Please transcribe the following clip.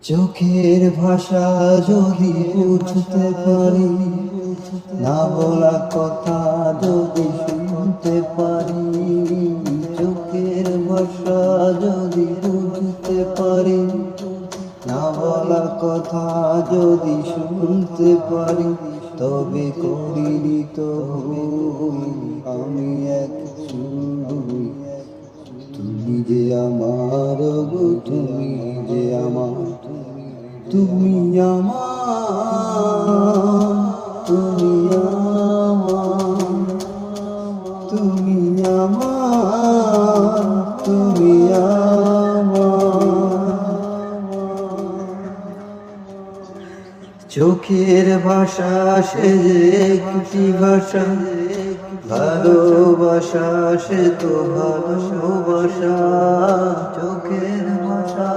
চোখের ভাষা যদি বুঝতে পারি, না বলা কথা যদি শুনতে পারি, চোখের ভাষা যদি বুঝতে পারি, না বলা কথা যদি শুনতে পারি, তবে করিনি তো আমি এক সুর। তুমি যে আমার গো, তুমি যে আমার, তুমি আমার, তুমি আমার, তুমি আমার, তুমি আমার। চোখের ভাষা সে যে একটি ভাষা, ভালোবাসা সে তো ভালোবাসা। চোখের ভাষা